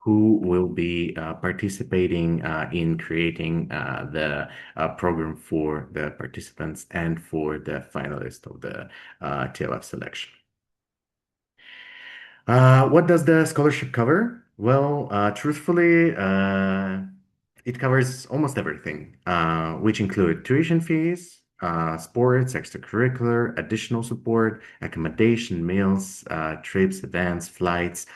who will be participating in creating the program for the participants and for the finalists of the TLF selection. What does the scholarship cover? Well, truthfully, it covers almost everything, which include tuition fees, sports, extracurricular, additional support, accommodation, meals, trips, events, flights.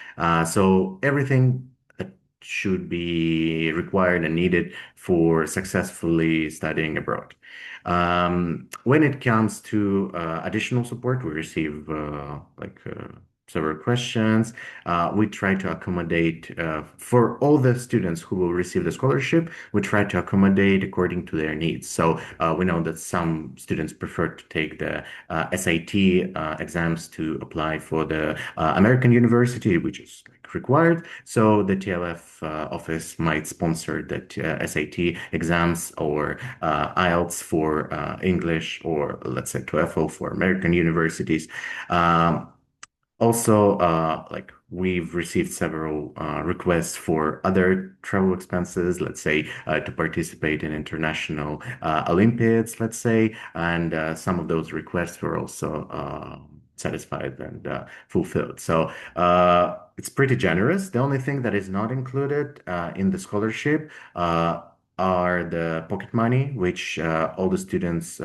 So everything that should be required and needed for successfully studying abroad. When it comes to additional support, we receive several questions. We try to accommodate for all the students who will receive the scholarship. We try to accommodate according to their needs. So we know that some students prefer to take the SAT exams to apply for the American university, which is required. So the TLF office might sponsor that SAT exams or IELTS for English, or let's say TOEFL for American universities. Also, we've received several requests for other travel expenses, let's say to participate in international Olympiads, let's say, and some of those requests were also satisfied and fulfilled. So it's pretty generous. The only thing that is not included in the scholarship are the pocket money, which all the students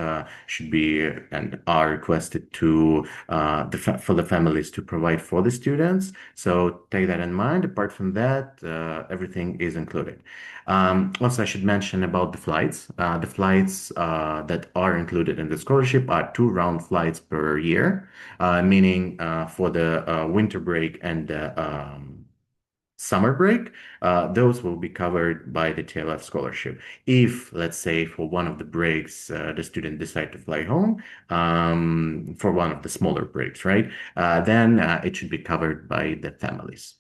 should be and are requested to for the families to provide for the students. So take that in mind. Apart from that, everything is included. Also, I should mention about the flights. The flights that are included in the scholarship are two round flights per year, meaning for the winter break and the summer break, those will be covered by the TLF scholarship. If, let's say, for one of the breaks, the student decide to fly home for one of the smaller breaks, right? Then it should be covered by the families.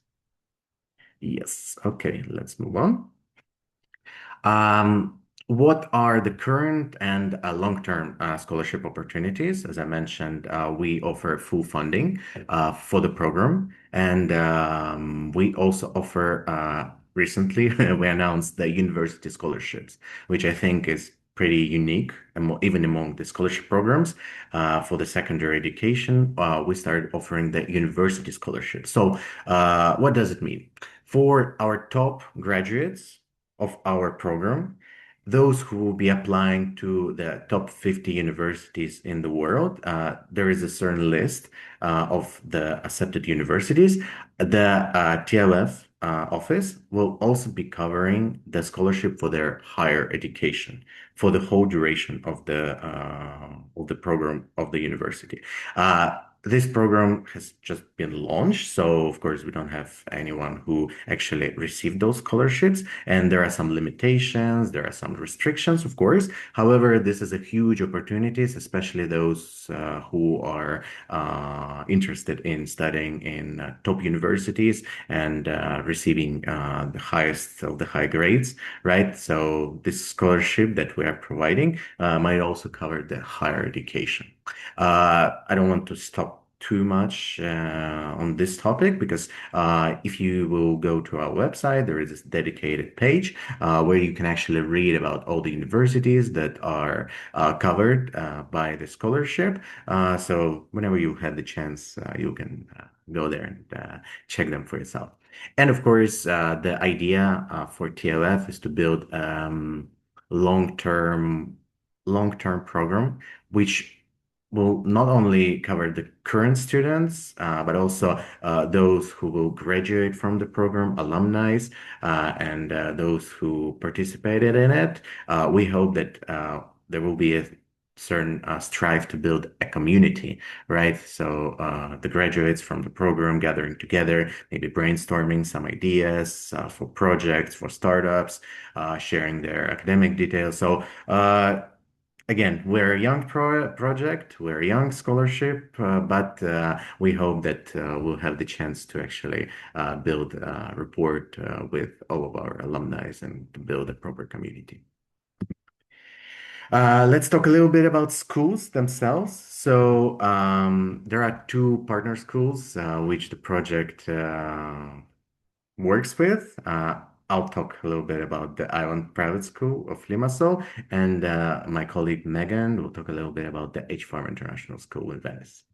Yes. Okay, let's move on. What are the current and long-term scholarship opportunities? As I mentioned, we offer full funding for the program, and we also offer recently we announced the university scholarships, which I think is pretty unique, even among the scholarship programs for the secondary education. We started offering the university scholarship. So, what does it mean? For our top graduates of our program, those who will be applying to the top 50 universities in the world, there is a certain list of the accepted universities. The TLF office will also be covering the scholarship for their higher education for the whole duration of the program of the university. This program has just been launched, so of course we don't have anyone who actually received those scholarships, and there are some limitations, there are some restrictions, of course. However, this is a huge opportunities, especially those who are interested in studying in top universities and receiving the highest of the high grades, right? So this scholarship that we are providing might also cover the higher education. I don't want to stop too much on this topic because if you will go to our website, there is this dedicated page where you can actually read about all the universities that are covered by the scholarship. So whenever you have the chance, you can go there and check them for yourself. And of course, the idea for TLF is to build long-term long-term program, which will not only cover the current students, but also those who will graduate from the program, alumni, and those who participated in it. We hope that there will be a certain strive to build a community, right? So the graduates from the program gathering together, maybe brainstorming some ideas for projects, for startups, sharing their academic details. So again, we're a young project, we're a young scholarship, but we hope that we'll have the chance to actually build a rapport with all of our alumni and to build a proper community. Let's talk a little bit about schools themselves. There are two partner schools which the project works with. I'll talk a little bit about the Island Private School of Limassol, and my colleague Megan will talk a little bit about the H Farm International School in Venice.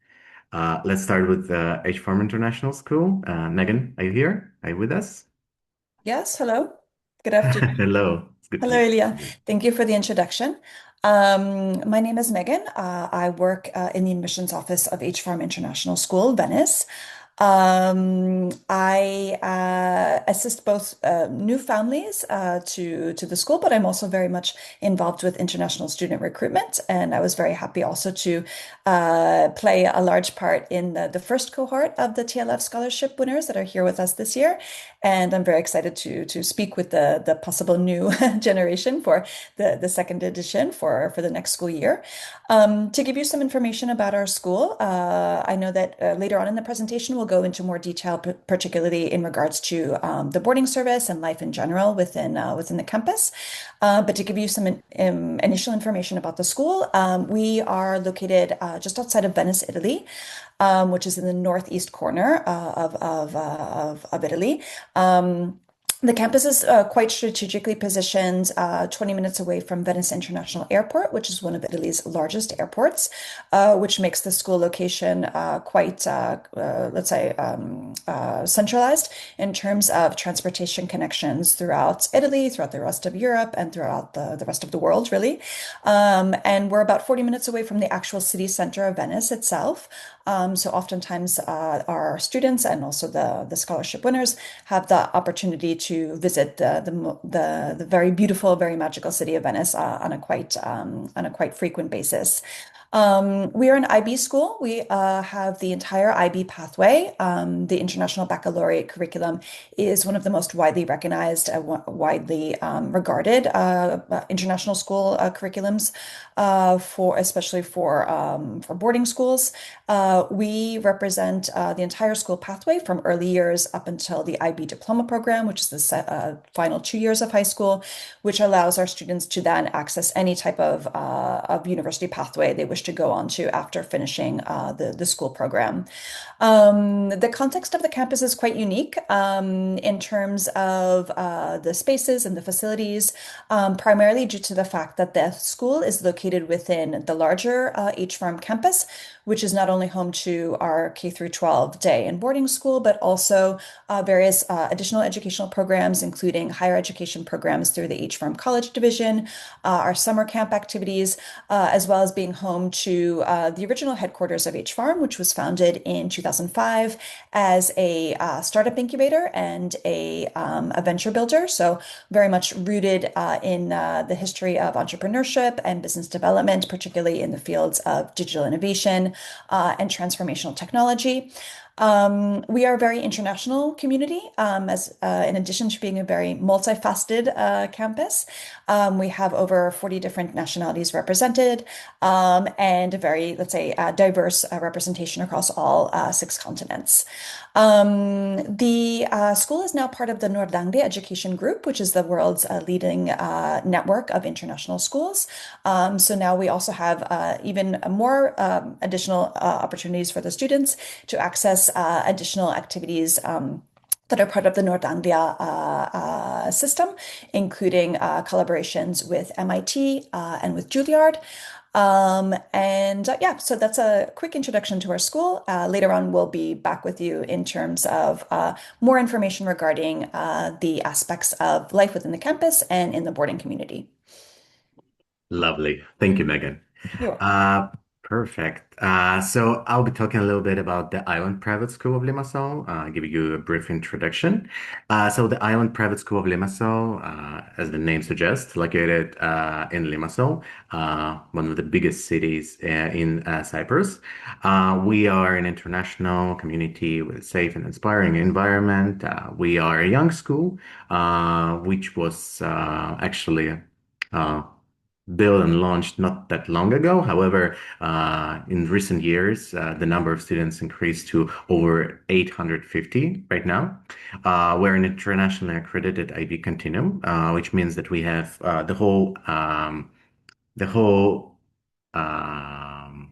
Let's start with the H Farm International School. Megan, are you here? Are you with us? Yes, hello. Good afternoon. Hello. It's good to Hello, meet Ilya. you. Thank you for the introduction. My name is Megan. I work in the admissions office of H Farm International School, Venice. I assist both new families to the school, but I'm also very much involved with international student recruitment, and I was very happy also to play a large part in the first cohort of the TLF scholarship winners that are here with us this year. And I'm very excited to speak with the possible new generation for the second edition for the next school year. To give you some information about our school, I know that later on in the presentation we'll go into more detail, particularly in regards to the boarding service and life in general within the campus. But to give you some initial information about the school, we are located just outside of Venice, Italy, which is in the northeast corner of Italy. The campus is quite strategically positioned 20 minutes away from Venice International Airport, which is one of Italy's largest airports, which makes the school location quite, let's say, centralized in terms of transportation connections throughout Italy, throughout the rest of Europe, and throughout the rest of the world, really. And we're about 40 minutes away from the actual city center of Venice itself. So oftentimes our students and also the scholarship winners have the opportunity to visit the very beautiful, very magical city of Venice on a quite frequent basis. We are an IB school. We have the entire IB pathway. The International Baccalaureate curriculum is one of the most widely recognized, widely regarded international school curriculums for especially for boarding schools. We represent the entire school pathway from early years up until the IB diploma program, which is the final 2 years of high school, which allows our students to then access any type of university pathway they wish to go on to after finishing the school program. The context of the campus is quite unique in terms of the spaces and the facilities, primarily due to the fact that the school is located within the larger H Farm campus, which is not only home to our K through 12 day and boarding school, but also various additional educational programs, including higher education programs through the H Farm College Division, our summer camp activities, as well as being home to the original headquarters of H Farm, which was founded in 2005 as a startup incubator and a venture builder. So very much rooted in the history of entrepreneurship and business development, particularly in the fields of digital innovation and transformational technology. We are a very international community, as in addition to being a very multifaceted campus. We have over 40 different nationalities represented, and a very, let's say, diverse representation across all six continents. The school is now part of the Nordlange Education Group, which is the world's leading network of international schools. So now we also have even more additional opportunities for the students to access additional activities that are part of the Nordlandia system, including collaborations with MIT and with Juilliard. Yeah, so that's a quick introduction to our school. Later on, we'll be back with you in terms of more information regarding the aspects of life within the campus and in the boarding community. Lovely. Thank you, Megan. You're welcome. Uh, Perfect. So I'll be talking a little bit about the Island Private School of Limassol, giving you a brief introduction. So the Island Private School of Limassol, as the name suggests, located in Limassol, one of the biggest cities in Cyprus. We are an international community with a safe and inspiring environment. We are a young school, which was actually uh, built and launched not that long ago. However, in recent years, the number of students increased to over 850 right now. We're an internationally accredited IB continuum, which means that we have the whole the um,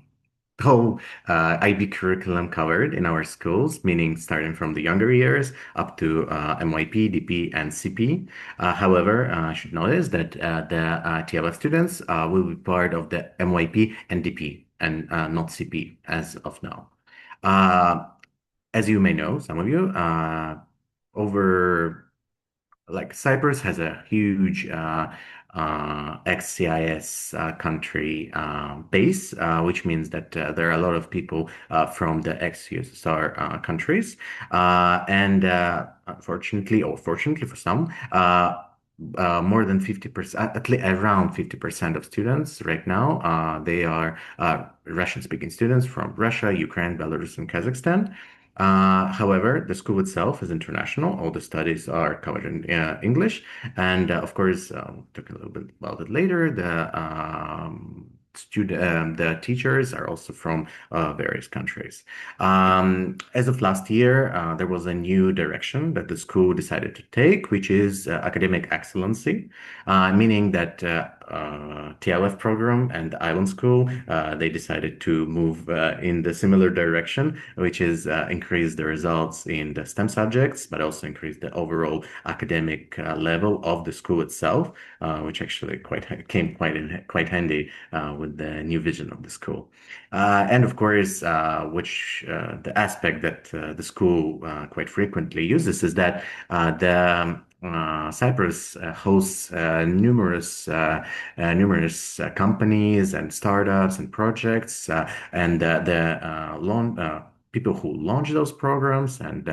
whole IB curriculum covered in our schools, meaning starting from the younger years up to MYP, DP, and CP. However, I should notice that the TLF students will be part of the MYP and DP and not CP as of now. Uh, as you may know, some of you, over like Cyprus has a huge ex-CIS country base, which means that there are a lot of people from the ex-USSR countries. And unfortunately, or fortunately for some, more than 50%, at least around 50% of students right now, they are Russian-speaking students from Russia, Ukraine, Belarus, and Kazakhstan. However, the school itself is international. All the studies are covered in English. And of course, talk a little bit about it later. The teachers are also from various countries. As of last year, there was a new direction that the school decided to take, which is academic excellency, meaning that TLF program and the Island School, they decided to move in the similar direction, which is increase the results in the STEM subjects, but also increase the overall academic level of the school itself, which actually came quite handy with the new vision of the school. And of course, which the aspect that the school quite frequently uses is that the Cyprus hosts numerous companies and startups and projects, and people who launch those programs and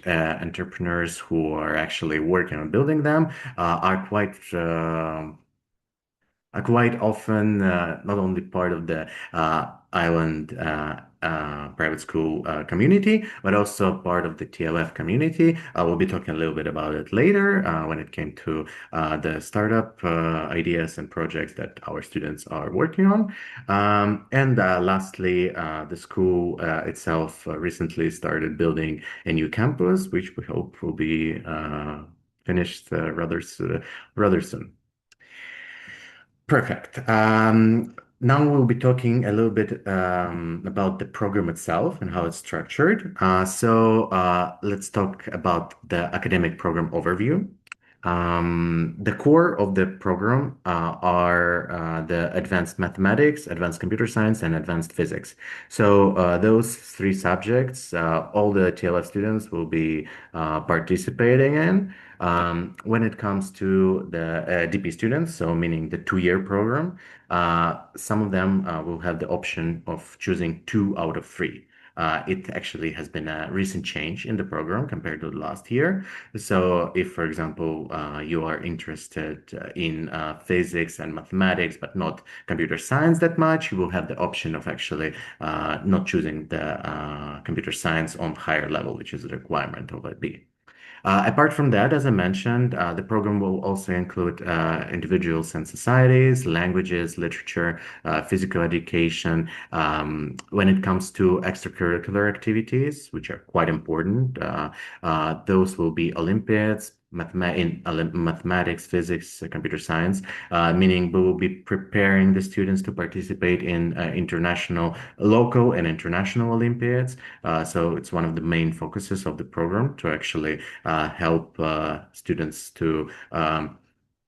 entrepreneurs who are actually working on building them are quite often not only part of the island private school community, but also part of the TLF community. We'll be talking a little bit about it later when it came to the startup ideas and projects that our students are working on. And lastly, the school itself recently started building a new campus, which we hope will be finished rather soon. Perfect. Now we'll be talking a little bit about the program itself and how it's structured. Let's talk about the academic program overview. The core of the program are the advanced mathematics, advanced computer science, and advanced physics. So those three subjects, all the TLF students will be participating in. When it comes to the DP students, so meaning the 2-year program, some of them will have the option of choosing 2 out of 3. It actually has been a recent change in the program compared to the last year. So if, for example, you are interested in physics and mathematics, but not computer science that much, you will have the option of actually not choosing the computer science on higher level, which is a requirement of a B. Apart from that, as I mentioned, the program will also include individuals and societies, languages, literature, physical education. When it comes to extracurricular activities, which are quite important, those will be Olympiads, mathematics, physics, computer science, meaning we will be preparing the students to participate in local and international Olympiads. So it's one of the main focuses of the program to actually help students to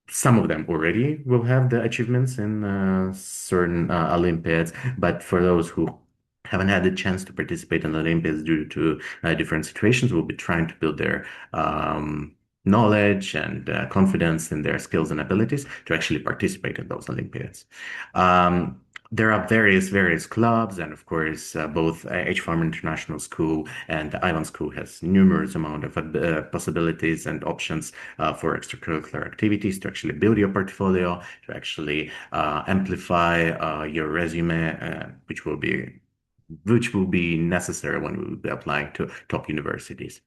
some of them already will have the achievements in certain Olympiads, but for those who haven't had the chance to participate in the Olympiads due to different situations, we'll be trying to build their knowledge and confidence in their skills and abilities to actually participate in those Olympiads. There are various clubs, and of course, both H-Farm International School and Island School has numerous amount of possibilities and options for extracurricular activities to actually build your portfolio, to actually amplify your resume, which will be necessary when we will be applying to top universities.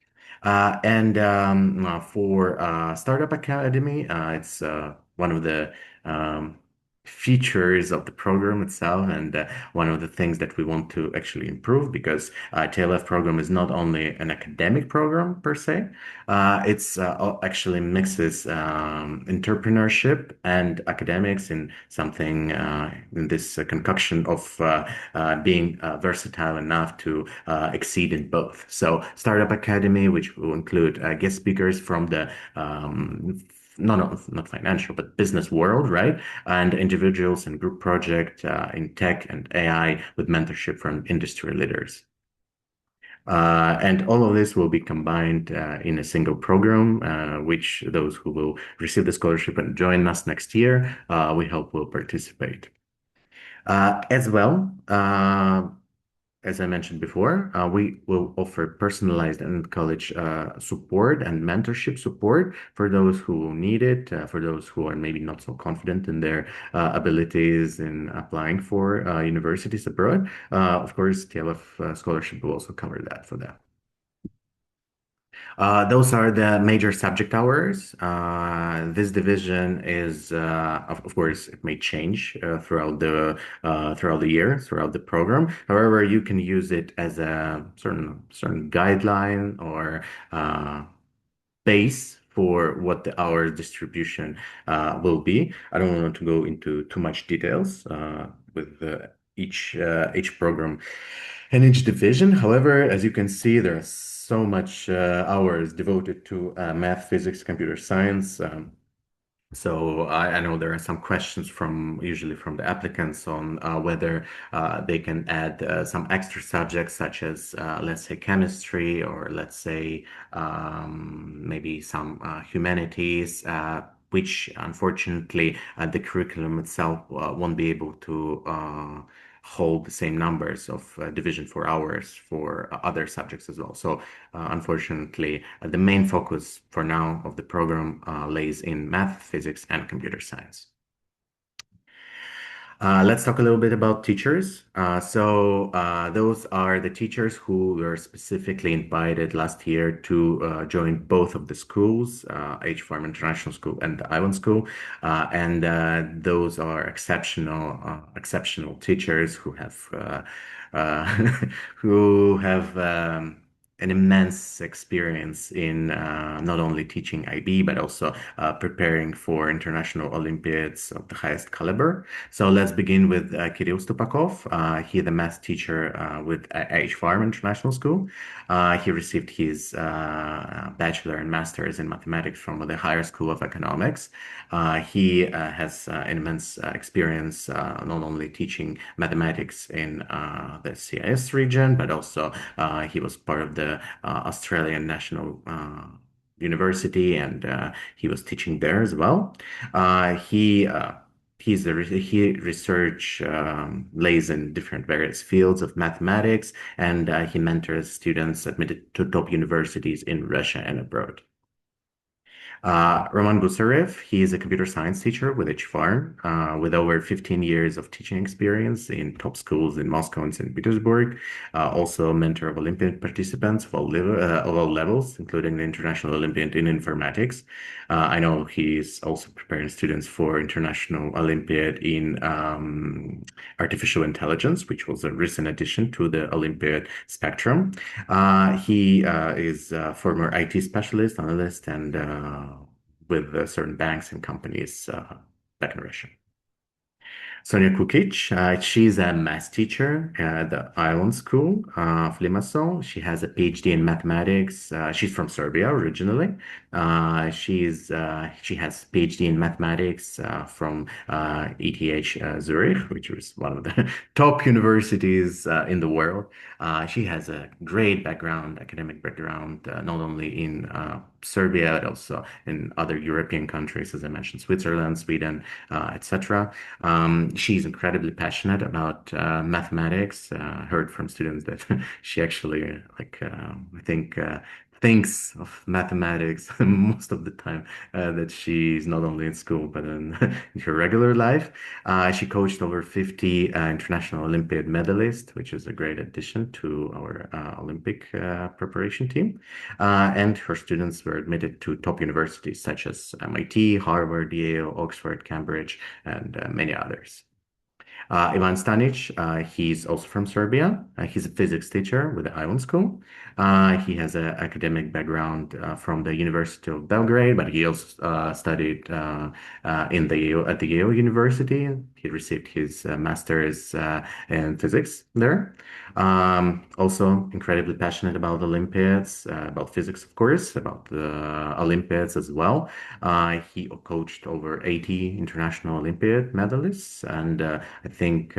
For Startup Academy, it's one of the features of the program itself, and one of the things that we want to actually improve, because TLF program is not only an academic program per se, it's actually mixes entrepreneurship and academics in something in this concoction of being versatile enough to exceed in both. So Startup Academy, which will include guest speakers from the not financial, but business world, right? And individuals and group project in tech and AI with mentorship from industry leaders. And all of this will be combined in a single program, which those who will receive the scholarship and join us next year, we hope will participate. As well, as I mentioned before, we will offer personalized and college support and mentorship support for those who need it, for those who are maybe not so confident in their abilities in applying for universities abroad. Of course, TLF scholarship will also cover that for them. Those are the major subject hours. This division is, of course, it may change throughout the year, throughout the program. However, you can use it as a certain guideline or base for what the hour distribution will be. I don't want to go into too much details with each program and each division. However, as you can see, there are so much hours devoted to math, physics, computer science. So I know there are some questions from usually from the applicants on whether they can add some extra subjects such as let's say chemistry, or let's say maybe some humanities, which unfortunately the curriculum itself won't be able to hold the same numbers of division for hours for other subjects as well. So unfortunately, the main focus for now of the program lays in math, physics, and computer science. Let's talk a little bit about teachers. Those are the teachers who were specifically invited last year to join both of the schools, H-Farm International School and the Island School. And those are exceptional teachers who have uh, who have an immense experience in not only teaching IB, but also preparing for international Olympiads of the highest caliber. So let's begin with Kirill Stupakov. He's the math teacher with H-Farm International School. He received his bachelor and master's in mathematics from the Higher School of Economics. He has immense experience not only teaching mathematics in the CIS region, but also he was part of the Australian National University, and he was teaching there as well. He research lays in different various fields of mathematics, and he mentors students admitted to top universities in Russia and abroad. Roman Gusarev, he is a computer science teacher with HFAR, with over 15 years of teaching experience in top schools in Moscow and St. Petersburg. Also a mentor of Olympiad participants of all levels, including the International Olympiad in Informatics. I know he's also preparing students for International Olympiad in Artificial Intelligence, which was a recent addition to the Olympiad spectrum. He is a former IT specialist, analyst, and with certain banks and companies back in Russia. Sonia Kukic, she's a math teacher at the Island School of Limassol. She has a PhD in mathematics. She's from Serbia originally. She has PhD in mathematics from ETH Zurich, which is one of the top universities in the world. She has a great background, academic background, not only in Serbia, but also in other European countries, as I mentioned, Switzerland, Sweden, etc. She's incredibly passionate about mathematics. Heard from students that she actually, I think, thinks of mathematics most of the time that she's not only in school but in her regular life. She coached over 50 international Olympiad medalists, which is a great addition to our Olympic preparation team. And her students were admitted to top universities such as MIT, Harvard, Yale, Oxford, Cambridge, and many others. Ivan Stanic, he's also from Serbia. He's a physics teacher with the Island School. He has an academic background from the University of Belgrade, but he also studied in the at the Yale University. He received his master's in physics there. Also, incredibly passionate about Olympiads, about physics, of course, about the Olympiads as well. He coached over 80 international Olympiad medalists, and I think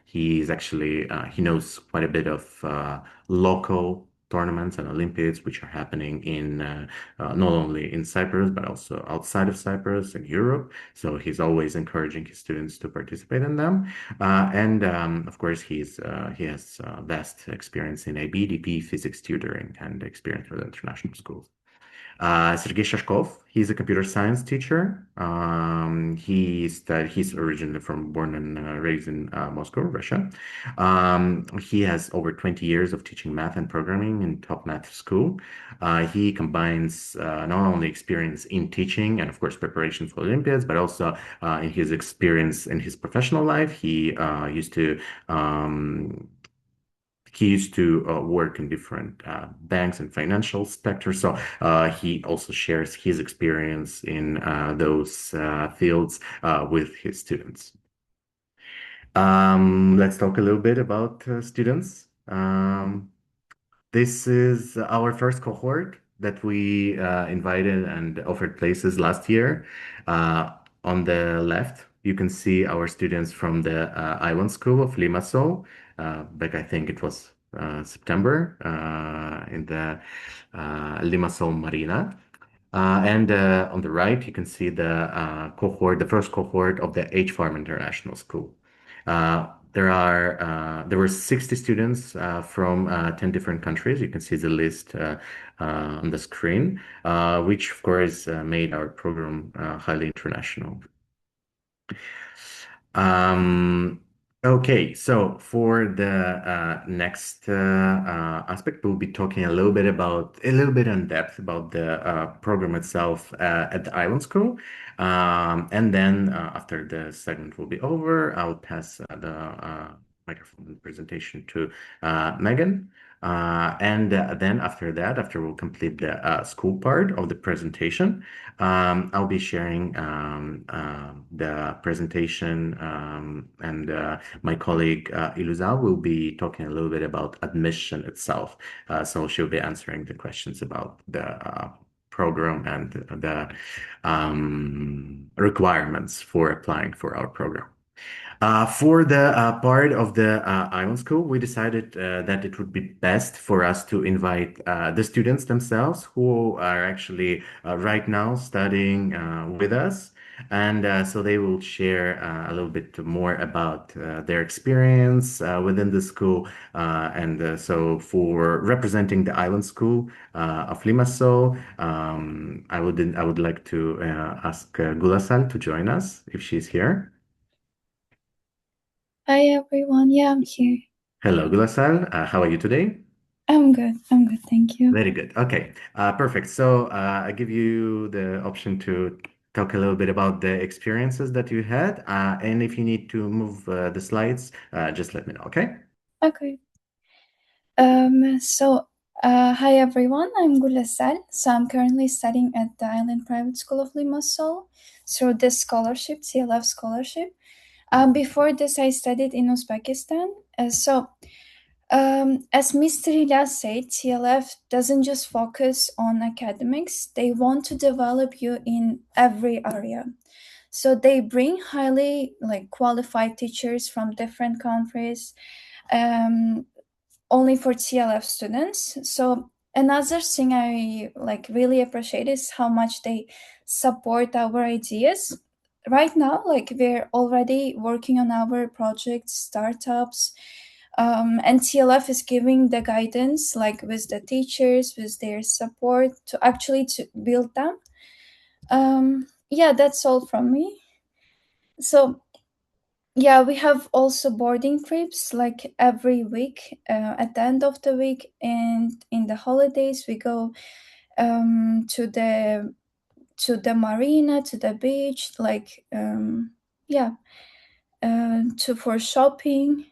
he's actually he knows quite a bit of local tournaments and Olympiads which are happening in not only in Cyprus but also outside of Cyprus and Europe. So he's always encouraging his students to participate in them. And of course, he has vast experience in ABDP physics tutoring and experience with international schools. Sergei Shashkov, he's a computer science teacher. He's originally born and raised in Moscow, Russia. He has over 20 years of teaching math and programming in top math school. He combines not only experience in teaching and, of course, preparation for Olympiads, but also in his experience in his professional life. Um, he used to work in different banks and financial sectors. So he also shares his experience in those fields with his students. Let's talk a little bit about students. This is our first cohort that we invited and offered places last year. On the left, you can see our students from the Island School of Limassol. Back, I think it was September, in the Limassol Marina. And on the right, you can see the first cohort of the H Farm International School. There were 60 students from 10 different countries. You can see the list on the screen, which of course made our program highly international. Um, okay, so for the next aspect, we'll be talking a little bit in depth about the program itself at the Island School. And then after the segment will be over, I'll pass the microphone and presentation to Megan. And then after that, after we'll complete the school part of the presentation, I'll be sharing the presentation, and my colleague Iluza will be talking a little bit about admission itself. So she'll be answering the questions about the program and the requirements for applying for our program. For the part of the Island School, we decided that it would be best for us to invite the students themselves who are actually right now studying with us. And so they will share a little bit more about their experience within the school. And so for representing the Island School of Limassol, I would like to ask Gulasal to join us if she's here. Hi everyone. Yeah, I'm here. Hello, Gulasal. How are you today? I'm good. I'm good. Thank you. Very good. Okay, perfect. So I give you the option to talk a little bit about the experiences that you had. And if you need to move the slides, just let me know, okay? Okay. So, hi everyone. I'm Gulesel. So I'm currently studying at the Island Private School of Limassol through this scholarship, TLF scholarship. Before this, I studied in Uzbekistan. As Mr. Ilyas said, TLF doesn't just focus on academics. They want to develop you in every area. So they bring highly qualified teachers from different countries, um, only for TLF students. So another thing I really appreciate is how much they support our ideas. Right now, we're already working on our projects, startups. And TLF is giving the guidance, like with the teachers, with their support to actually to build them. Yeah, that's all from me. So yeah, we have also boarding trips like every week, at the end of the week, and in the holidays we go to the marina, to the beach, like yeah, to for shopping.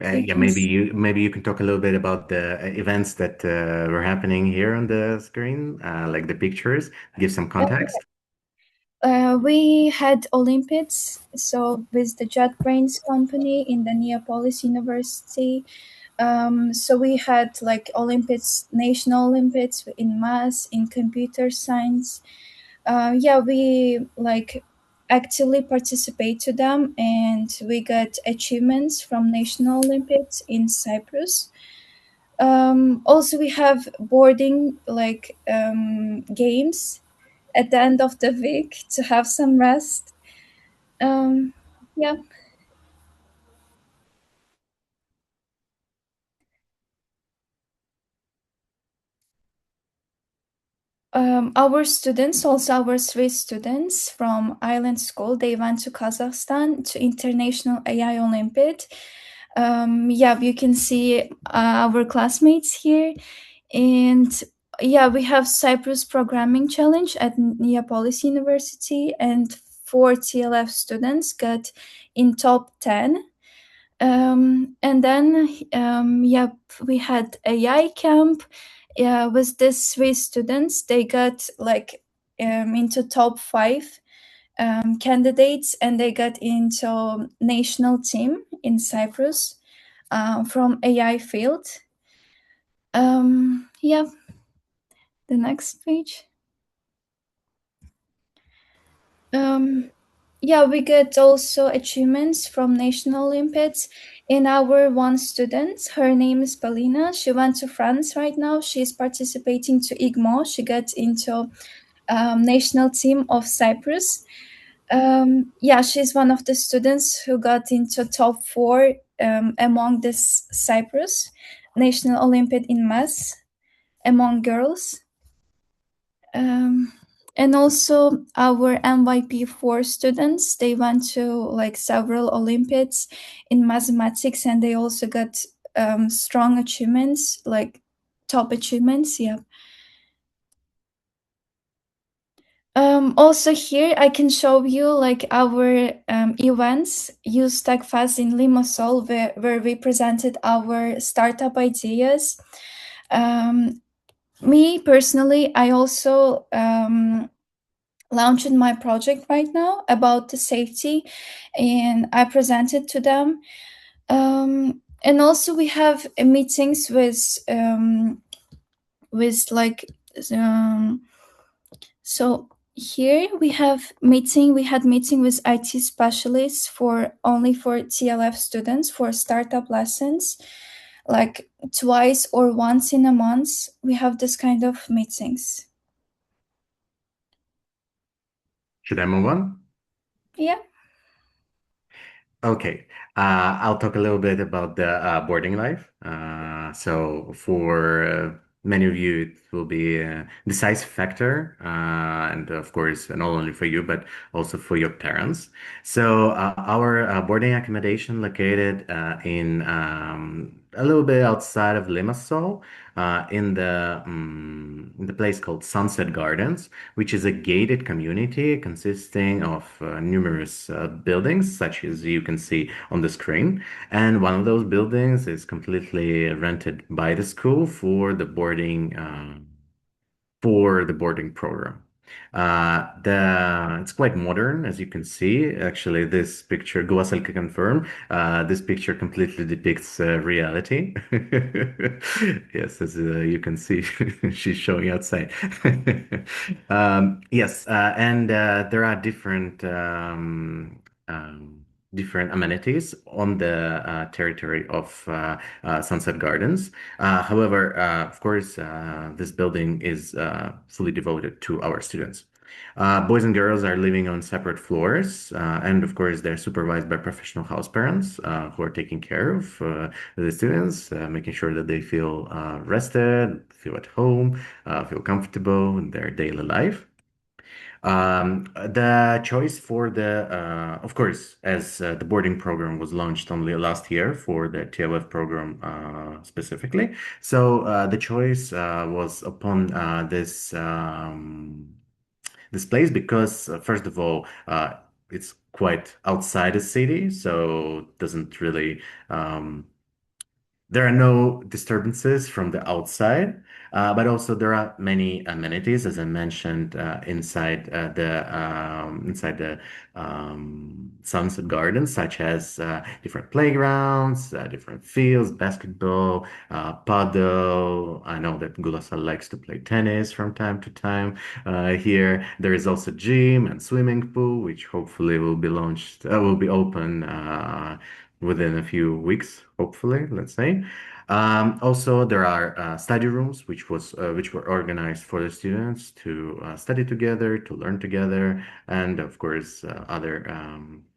You Yeah, can maybe you can talk a little bit about the events that were happening here on the screen, like the pictures. Give some context. we had Olympics, so with the JetBrains company in the Neapolis University. So we had like Olympics, national Olympics in math, in computer science. Yeah, we like actively participate to them, and we got achievements from national Olympics in Cyprus. Also, we have boarding like games at the end of the week to have some rest. Um, yeah. Our students, also our Swiss students from Island School, they went to Kazakhstan to International AI Olympiad. Yeah, you can see our classmates here, and yeah, we have Cyprus Programming Challenge at Neapolis University, and 4 TLF students got in top 10. And then yeah, we had AI camp. Yeah, with the Swiss students, they got like into top 5 candidates, and they got into national team in Cyprus from AI field. Yeah, the next page. Um, yeah, we get also achievements from national Olympiads. In our one student, her name is Palina. She went to France right now. She's participating to IGMO. She got into national team of Cyprus. Yeah, she's one of the students who got into top 4 among this Cyprus National Olympiad in math among girls. Um, and also our MYP4 students, they went to like several Olympiads in mathematics, and they also got strong achievements, like top achievements. Yeah. Also here I can show you like our events, Use Tech Fest in Limassol, where we presented our startup ideas. Me personally, I also launching my project right now about the safety, and I presented to them. And also we have meetings with like um, so here we had meeting with IT specialists for only for TLF students for startup lessons, like twice or once in a month we have this kind of meetings. Should I move on? Yeah. Okay, I'll talk a little bit about the boarding life. So for many of you, it will be a decisive factor, and of course, not only for you, but also for your parents. So our boarding accommodation located in a little bit outside of Limassol, in the place called Sunset Gardens, which is a gated community consisting of numerous buildings, such as you can see on the screen. And one of those buildings is completely rented by the school for the boarding program. It's quite modern, as you can see. Actually, this picture, Guasal can confirm, this picture completely depicts reality. Yes, as you can see, she's showing outside. Yes, and there are different amenities on the territory of Sunset Gardens. However, of course, this building is fully devoted to our students. Boys and girls are living on separate floors, and of course, they're supervised by professional house parents who are taking care of the students, making sure that they feel rested, feel at home, feel comfortable in their daily life. The choice for of course, as the boarding program was launched only last year for the TLF program specifically. So the choice was upon this place because, first of all, it's quite outside the city, so doesn't really there are no disturbances from the outside, but also there are many amenities, as I mentioned, inside the Sunset Gardens, such as different playgrounds, different fields, basketball, paddle. I know that Gulasal likes to play tennis from time to time. Here, there is also gym and swimming pool, which hopefully will be open within a few weeks, hopefully, let's say. Also, there are study rooms, which were organized for the students to study together, to learn together, and of course, other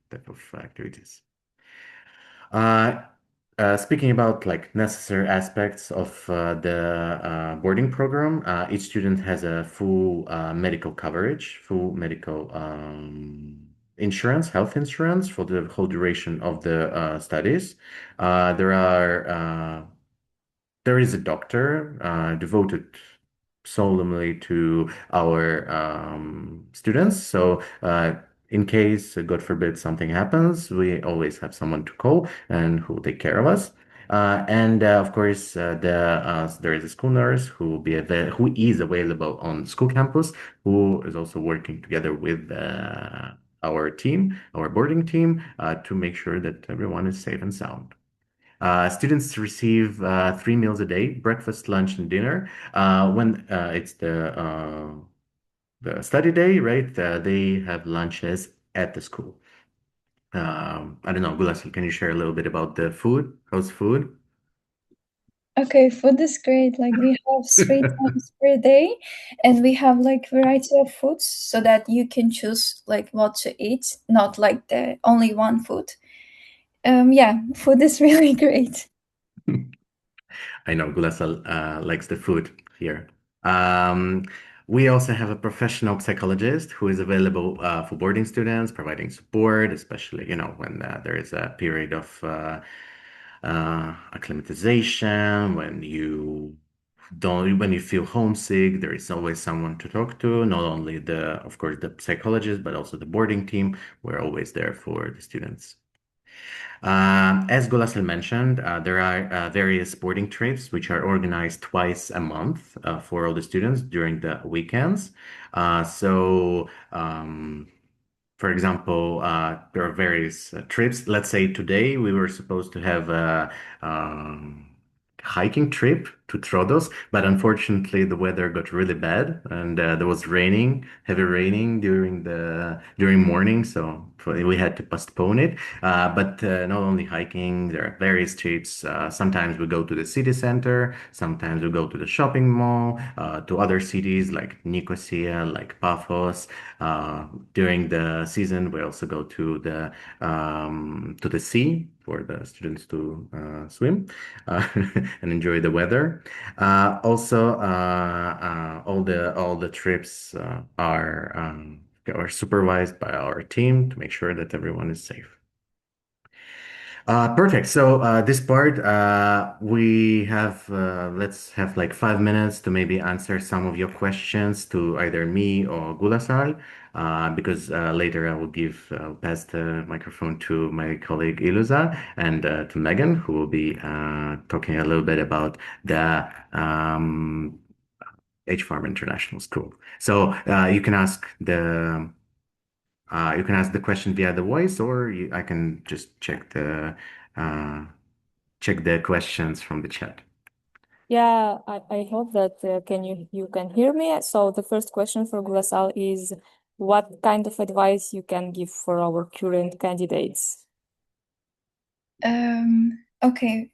type of activities. Uh, Speaking about like necessary aspects of the boarding program, each student has a full medical coverage, full medical insurance, health insurance for the whole duration of the studies. Uh, there are there is a doctor devoted solemnly to our students. So, in case, God forbid, something happens, we always have someone to call and who will take care of us. And of course, there is a school nurse who is available on school campus, who is also working together with our team, our boarding team, to make sure that everyone is safe and sound. Students receive 3 meals a day, breakfast, lunch, and dinner. When it's the study day, right? They have lunches at the school. I don't know, Gulasel, can you share a little bit about the food? How's food? Okay, food is great. Like we have 3 times per day, and we have like variety of foods so that you can choose like what to eat, not like the only one food. Yeah, food is really great. I know Gulasel likes the food here. Um, we also have a professional psychologist who is available for boarding students, providing support, especially, when there is a period of acclimatization, when you feel homesick, there is always someone to talk to, not only of course, the psychologist, but also the boarding team. We're always there for the students. As Golasel mentioned, there are various boarding trips which are organized twice a month for all the students during the weekends. For example, there are various trips. Let's say today we were supposed to have a hiking trip to Troodos, but unfortunately the weather got really bad and there was heavy raining during morning, so we had to postpone it. But not only hiking, there are various trips. Sometimes we go to the city center, sometimes we go to the shopping mall, to other cities like Nicosia, like Paphos. During the season, we also go to the sea for the students to swim and enjoy the weather. All the trips are supervised by our team to make sure that everyone is safe. Perfect. So this part, let's have like 5 minutes to maybe answer some of your questions to either me or Gulasal, because later I will pass the microphone to my colleague Iluza and to Megan, who will be talking a little bit about the H Farm International School. So you can ask the question via the voice, or I can just uh, check the questions from the chat. Yeah, I hope that you can hear me. So the first question for Gulasal is, what kind of advice you can give for our current candidates? Okay,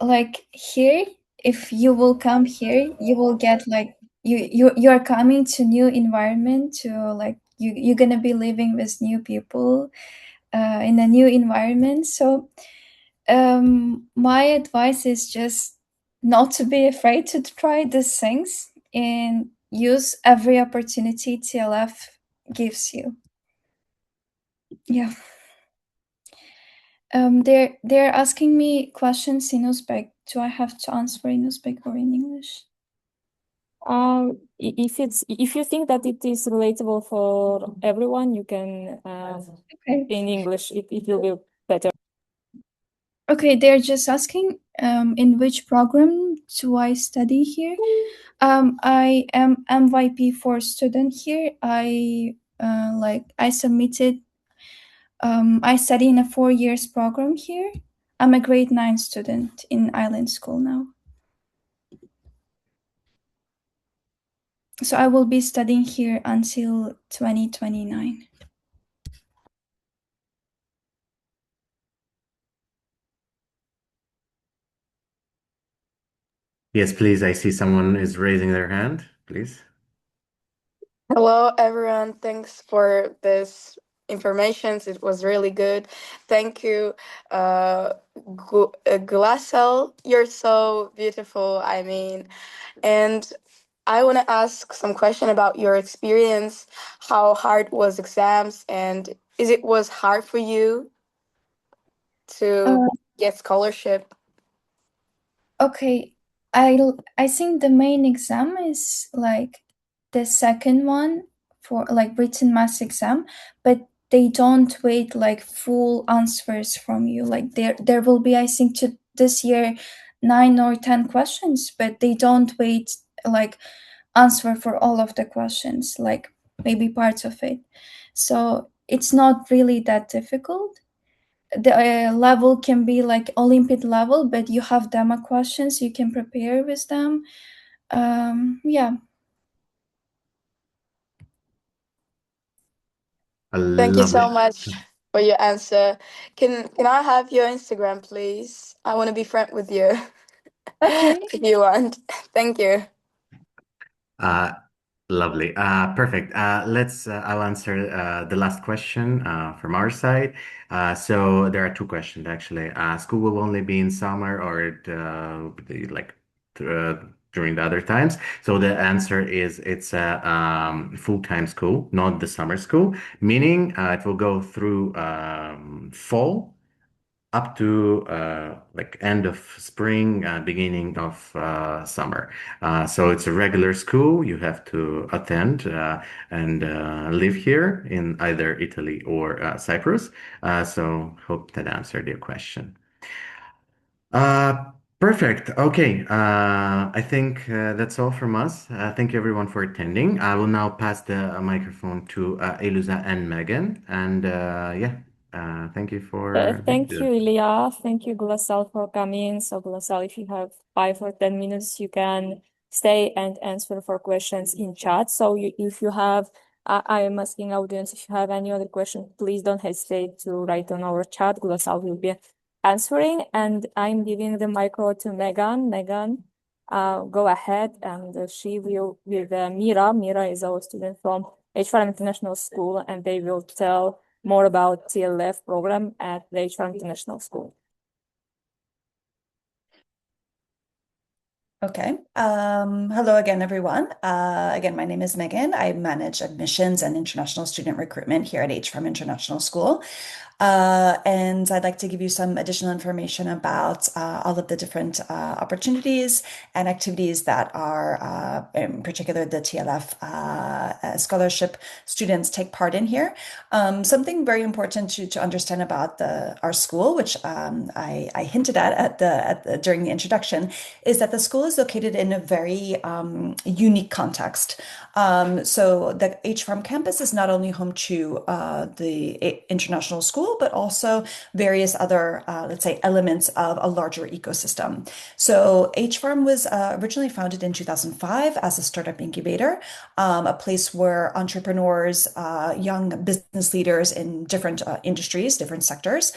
like here, if you will come here, you will get like you're coming to new environment, to like you're gonna be living with new people in a new environment. So my advice is just not to be afraid to try these things and use every opportunity TLF gives you. Yeah. They're asking me questions in Uzbek. Do I have to answer in Uzbek or in English? If you think that it is relatable for everyone, you can Okay. in English. It will be better. Okay, they're just asking in which program do I study here? I am MYP4 student here. I submitted I study in a 4 years program here. I'm a grade 9 student in Island School now. So I will be studying here until 2029. Yes, please. I see someone is raising their hand. Please. Hello, everyone. Thanks for this information. It was really good. Thank you, Glassel. You're so beautiful. I mean, and I want to ask some question about your experience. How hard was exams, and is it was hard for you Uh, to get scholarship? okay, I think the main exam is like the second one for like written maths exam, but they don't wait like full answers from you. Like there will be, I think, to this year 9 or 10 questions, but they don't wait like answer for all of the questions, like maybe parts of it. So it's not really that difficult. The level can be like Olympiad level, but you have demo questions, you can prepare with them. Yeah. Thank you so Lovely. much for your answer. Can I have your Instagram, please? I want to be friend with you Okay. if you want. Thank you. Uh, Lovely. Perfect. I'll answer the last question from our side. So there are two questions actually. School will only be in summer or like uh, during the other times. So the answer is it's a full-time school, not the summer school, meaning it will go through fall up to like end of spring, beginning of summer. So it's a regular school. You have to attend and live here in either Italy or Cyprus. So hope that answered your question. Uh, Perfect. Okay. I think that's all from us. Thank you everyone for attending. I will now pass the microphone to Elusa and Megan. And yeah, thank you for being Thank you, here. Ilya. Thank you, Glassal, for coming. So, Glassal, if you have 5 or 10 minutes, you can stay and answer for questions in chat. So, if you have, I am asking audience, if you have any other question, please don't hesitate to write on our chat. Glassal will be answering, and I'm giving the micro to Megan. Megan, go ahead, and she will with Mira. Mira is our student from HFR International School, and they will tell more about TLF program at the HR International School. Okay. Hello again, everyone. Again, my name is Megan. I manage admissions and international student recruitment here at HFARM International School. And I'd like to give you some additional information about all of the different opportunities and activities that are, in particular, the TLF scholarship students take part in here. Something very important to understand about our school, which I hinted at during the introduction, is that the school is located in a very unique context. So the HFARM campus is not only home to the international school, school, but also various other, let's say, elements of a larger ecosystem. So H-Farm was originally founded in 2005 as a startup incubator, a place where entrepreneurs, young business leaders in different industries, different sectors,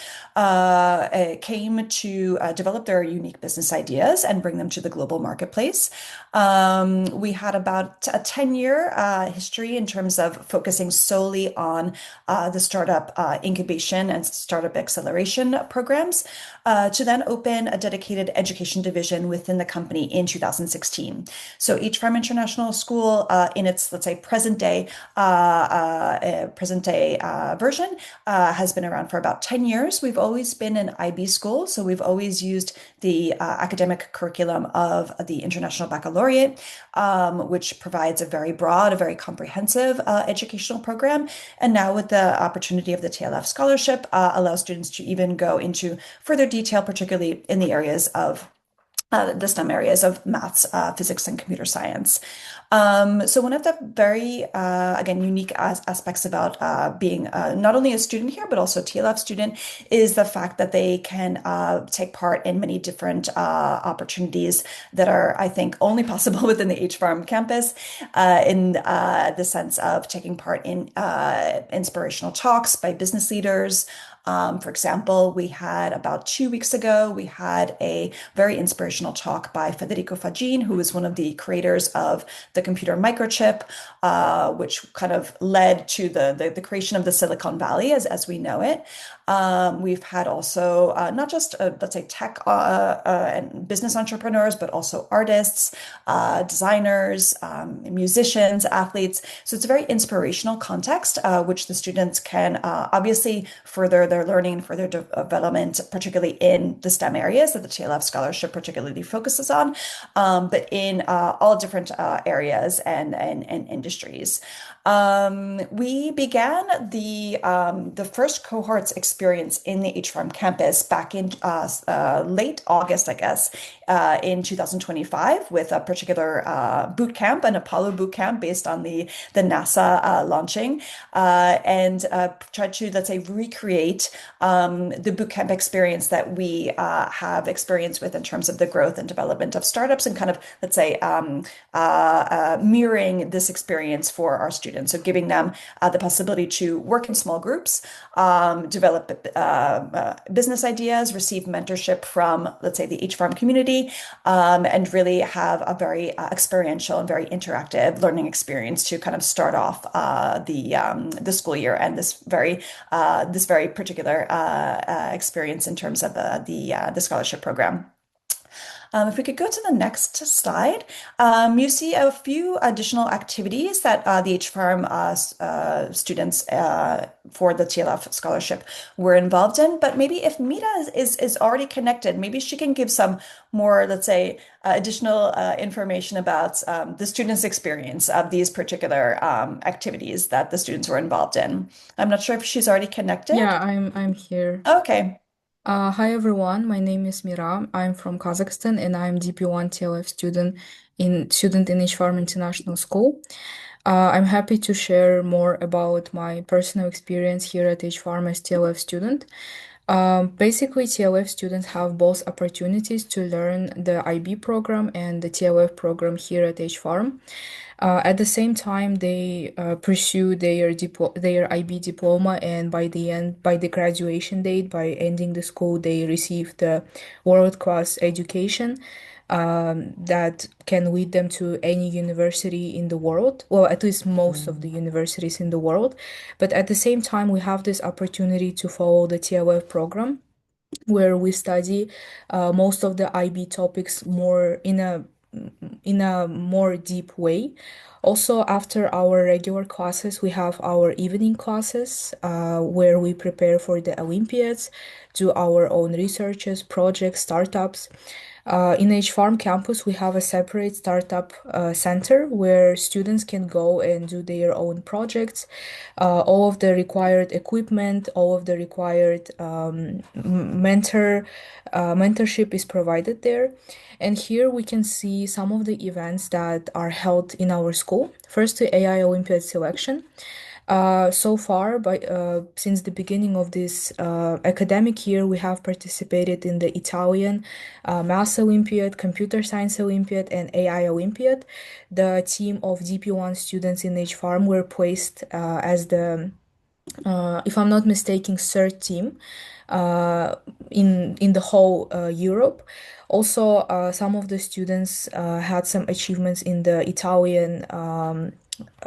came to develop their unique business ideas and bring them to the global marketplace. We had about a 10-year history in terms of focusing solely on the startup incubation and startup acceleration programs, to then open a dedicated education division within the company in 2016. So H-Farm International School, in its, let's say, present day version, has been around for about 10 years. We've always been an IB school, so we've always used the academic curriculum of the International Baccalaureate, which provides a very broad, a very comprehensive educational program. And now with the opportunity of the TLF scholarship, allows students to even go into further detail, particularly in the areas of the STEM areas of maths, physics, and computer science. So one of the very, again, unique aspects about being not only a student here, but also a TLF student is the fact that they can take part in many different opportunities that are, I think, only possible within the H-Farm campus, in the sense of taking part in inspirational talks by business leaders. For example, we had about 2 weeks ago, we had a very inspirational talk by Federico Faggin, who is one of the creators of the computer microchip, which kind of led to the creation of the Silicon Valley as we know it. We've had also not just, let's say, tech and business entrepreneurs, but also artists, designers, musicians, athletes. So it's a very inspirational context, which the students can obviously further their learning and further development, particularly in the STEM areas that the TLF scholarship particularly focuses on, but in all different areas and industries. We began the first cohort's experience in the H-Farm campus back in late August, I guess, in 2025, with a particular boot camp, an Apollo boot camp based on the NASA launching, and tried to, let's say, recreate the boot camp experience that we have experience with in terms of the growth and development of startups, and kind of, let's say, mirroring this experience for our students. So giving them the possibility to work in small groups, develop business ideas, receive mentorship from, let's say, the H-Farm community, and really have a very experiential and very interactive learning experience to kind of start off the school year and this very particular experience in terms of the scholarship program. If we could go to the next slide, you see a few additional activities that the H-Farm students for the TLF scholarship were involved in. But maybe if Mira is already connected, maybe she can give some more, let's say, additional information about the students' experience of these particular activities that the students were involved in. I'm not sure if she's already connected. Yeah, I'm here. Okay. Hi everyone, my name is Mira. I'm from Kazakhstan and I'm DP1 TLF student in H-Farm International School. I'm happy to share more about my personal experience here at H-Farm as TLF student. Basically, TLF students have both opportunities to learn the IB program and the TLF program here at H-Farm. At the same time, they pursue their IB diploma, and by the graduation date, by ending the school, they receive the world-class education that can lead them to any university in the world, well, at least most of the universities in the world. But at the same time, we have this opportunity to follow the TLF program, where we study most of the IB topics more in a more deep way. Also, after our regular classes, we have our evening classes where we prepare for the Olympiads, do our own researches, projects, startups. In H-Farm campus, we have a separate startup center where students can go and do their own projects. All of the required equipment, all of the required mentorship is provided there. And here we can see some of the events that are held in our school. First, the AI Olympiad selection. So far, since the beginning of this academic year, we have participated in the Italian Math Olympiad, Computer Science Olympiad, and AI Olympiad. The team of DP1 students in H Farm were placed as the, if I'm not mistaken, third team in the whole Europe. Also, some of the students had some achievements in the Italian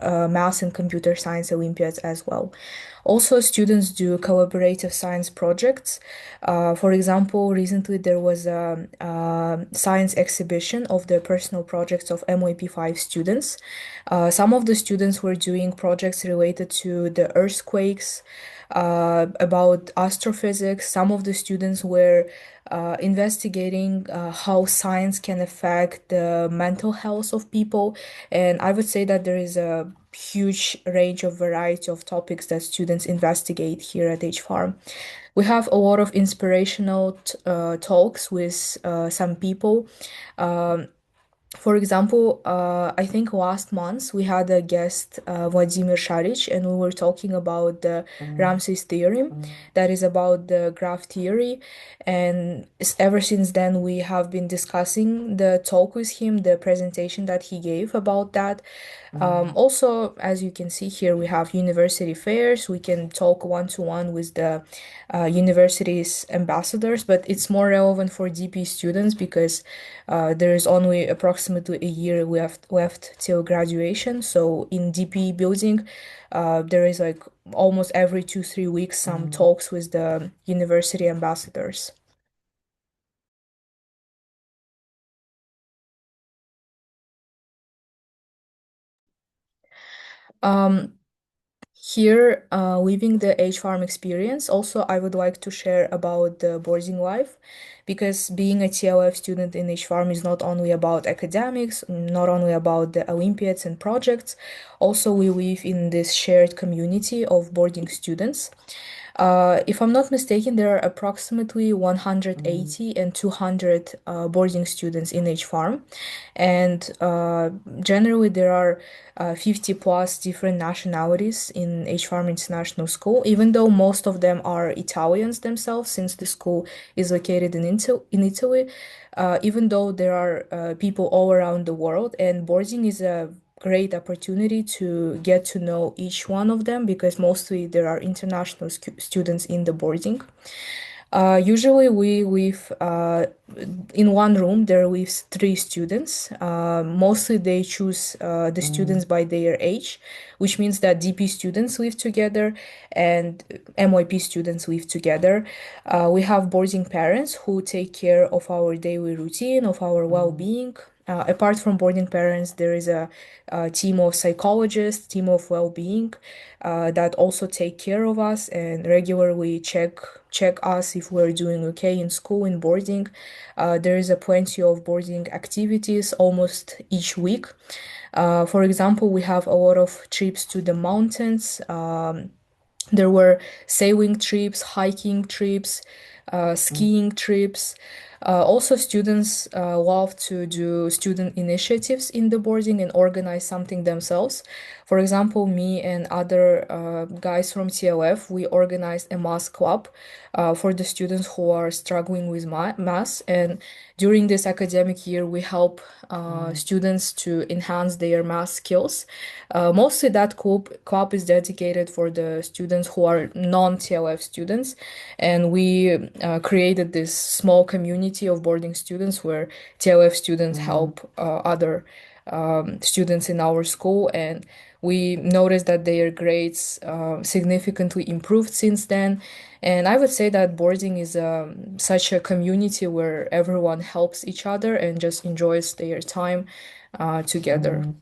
Math and Computer Science Olympiads as well. Also, students do collaborative science projects. For example, recently there was a science exhibition of the personal projects of MYP5 students. Some of the students were doing projects related to the earthquakes, about astrophysics. Some of the students were investigating how science can affect the mental health of people. And I would say that there is a huge range of variety of topics that students investigate here at H Farm. We have a lot of inspirational talks with some people. For example, I think last month we had a guest, Vladimir Sharic, and we were talking about the Ramsey's theorem, that is about the graph theory. And ever since then, we have been discussing the talk with him, the presentation that he gave about that. Also, as you can see here, we have university fairs. We can talk one-to-one with the university's ambassadors, but it's more relevant for DP students because there is only approximately a year left till graduation. So in DP building, there is like almost every 2-3 weeks some talks with the university ambassadors. Here, living the H farm experience, also I would like to share about the boarding life, because being a TLF student in H farm is not only about academics, not only about the Olympiads and projects, also we live in this shared community of boarding students. If I'm not mistaken, there are approximately 180 and 200 boarding students in H farm, and generally there are 50 plus different nationalities in H Farm International School, even though most of them are Italians themselves, since the school is located in Italy. Even though there are people all around the world, and boarding is a great opportunity to get to know each one of them, because mostly there are international students in the boarding. Usually we live in one room. There lives 3 students. Mostly they choose the students by their age, which means that DP students live together and MYP students live together. We have boarding parents who take care of our daily routine, of our well-being. Apart from boarding parents, there is a team of psychologists, team of well-being that also take care of us and regularly check us if we're doing okay in school, in boarding. There is a plenty of boarding activities almost each week. For example, we have a lot of trips to the mountains. There were sailing trips, hiking trips, skiing trips. Also, students love to do student initiatives in the boarding and organize something themselves. For example, me and other guys from TLF, we organized a math club for the students who are struggling with math. And during this academic year, we help students to enhance their math skills. Mostly that club is dedicated for the students who are non-TLF students. And we created this small community of boarding students where TLF students help other students in our school, and we noticed that their grades significantly improved since then. And I would say that boarding is such a community where everyone helps each other and just enjoys their time together.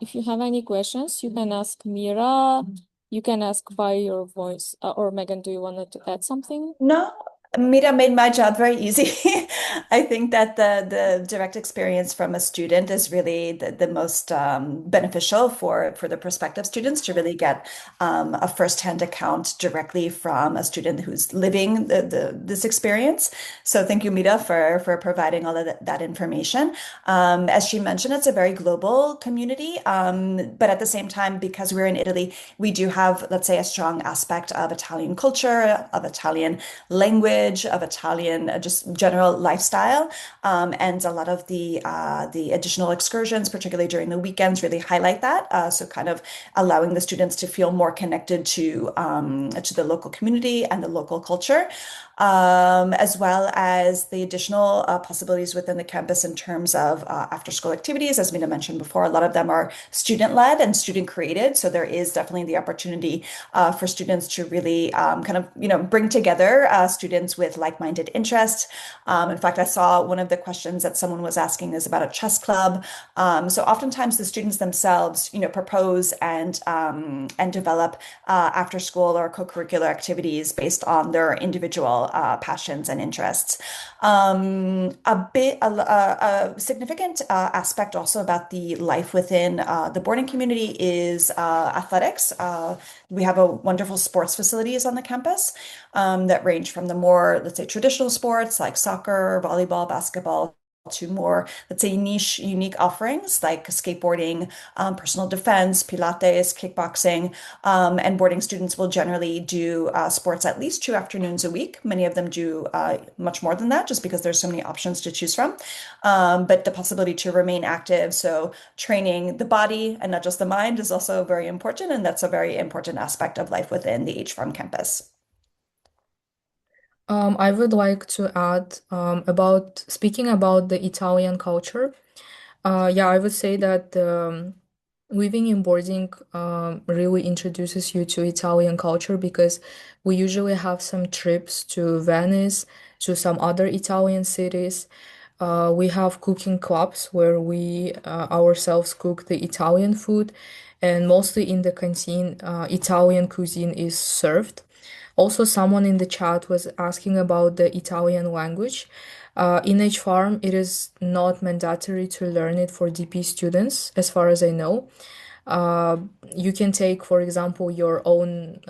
If you have any questions, you can ask Mira. You can ask by your voice. Or Megan, do you want to add something? No, Mira made my job very easy. I think that the direct experience from a student is really the most beneficial for the prospective students to really get a firsthand account directly from a student who's living this experience. So thank you, Mira, for providing all of that information. As she mentioned, it's a very global community, but at the same time, because we're in Italy, we do have, let's say, a strong aspect of Italian culture, of Italian language, of Italian just general lifestyle, and a lot of the additional excursions, particularly during the weekends, really highlight that. So kind of allowing the students to feel more connected to the local community and the local culture. As well as the additional possibilities within the campus in terms of after school activities. As Mina mentioned before, a lot of them are student led and student created. So there is definitely the opportunity for students to really kind of, bring together students with like-minded interests. In fact, I saw one of the questions that someone was asking is about a chess club. So oftentimes the students themselves, propose and develop after school or co-curricular activities based on their individual passions and interests. A significant aspect also about the life within the boarding community is athletics. We have a wonderful sports facilities on the campus that range from the more, let's say, traditional sports like soccer, volleyball, basketball, to more, let's say, niche, unique offerings like skateboarding, personal defense, Pilates, kickboxing, and boarding students will generally do sports at least 2 afternoons a week. Many of them do much more than that just because there's so many options to choose from. But the possibility to remain active, so training the body and not just the mind, is also very important. And that's a very important aspect of life within the H Farm campus. I would like to add about speaking about the Italian culture. Yeah, I would say that living in boarding really introduces you to Italian culture because we usually have some trips to Venice, to some other Italian cities. We have cooking clubs where we ourselves cook the Italian food, and mostly in the canteen, Italian cuisine is served. Also, someone in the chat was asking about the Italian language. In H Farm, it is not mandatory to learn it for DP students, as far as I know. Uh, you can take, for example, your own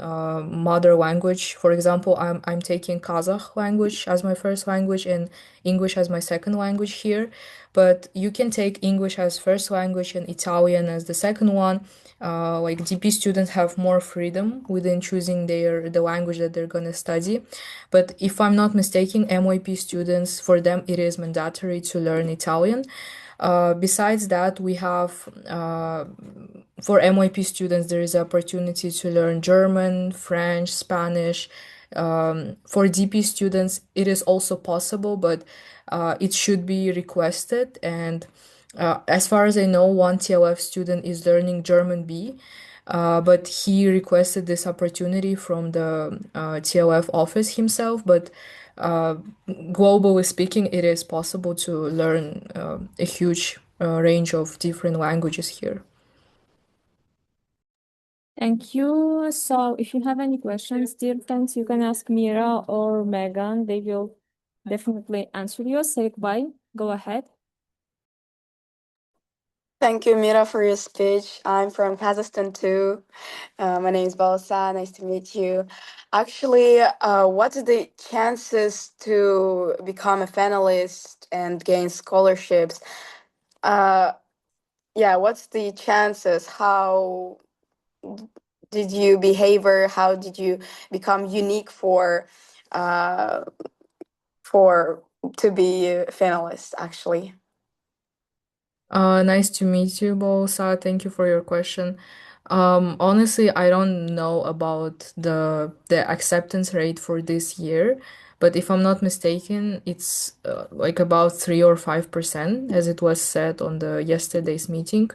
mother language. For example, I'm taking Kazakh language as my first language and English as my second language here. But you can take English as first language and Italian as the second one. Like DP students have more freedom within choosing the language that they're gonna study. But if I'm not mistaken, MYP students, for them it is mandatory to learn Italian. Besides that, we have for MYP students there is opportunity to learn German, French, Spanish. For DP students, it is also possible, but it should be requested. And as far as I know, one TLF student is learning German B, but he requested this opportunity from the TLF office himself. But uh, globally speaking, it is possible to learn a huge range of different languages here. Thank you. So if you have any questions, dear friends, you can ask Mira or Megan. They will definitely answer you. Say goodbye. Go ahead. Thank you, Mira, for your speech. I'm from Kazakhstan too. My name is Balsa. Nice to meet you. Actually, what's the chances to become a finalist and gain scholarships? Uh, yeah, what's the chances? How did you behave, or how did you become unique uh, for to be a finalist? Actually. Nice to meet you, Bolsa. Thank you for your question. Honestly, I don't know about the acceptance rate for this year, but if I'm not mistaken, it's like about 3 or 5%, as it was said on the yesterday's meeting.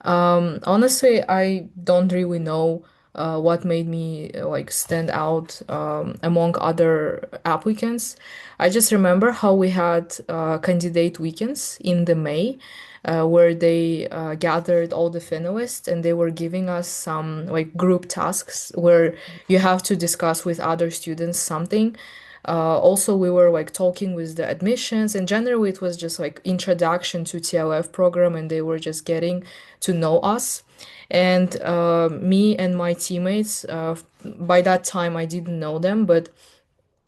Honestly, I don't really know what made me like stand out among other applicants. I just remember how we had candidate weekends in the May, where they gathered all the finalists and they were giving us some like group tasks where you have to discuss with other students something. Also, we were like talking with the admissions, and generally it was just like introduction to TLF program, and they were just getting to know us. And me and my teammates, by that time I didn't know them, but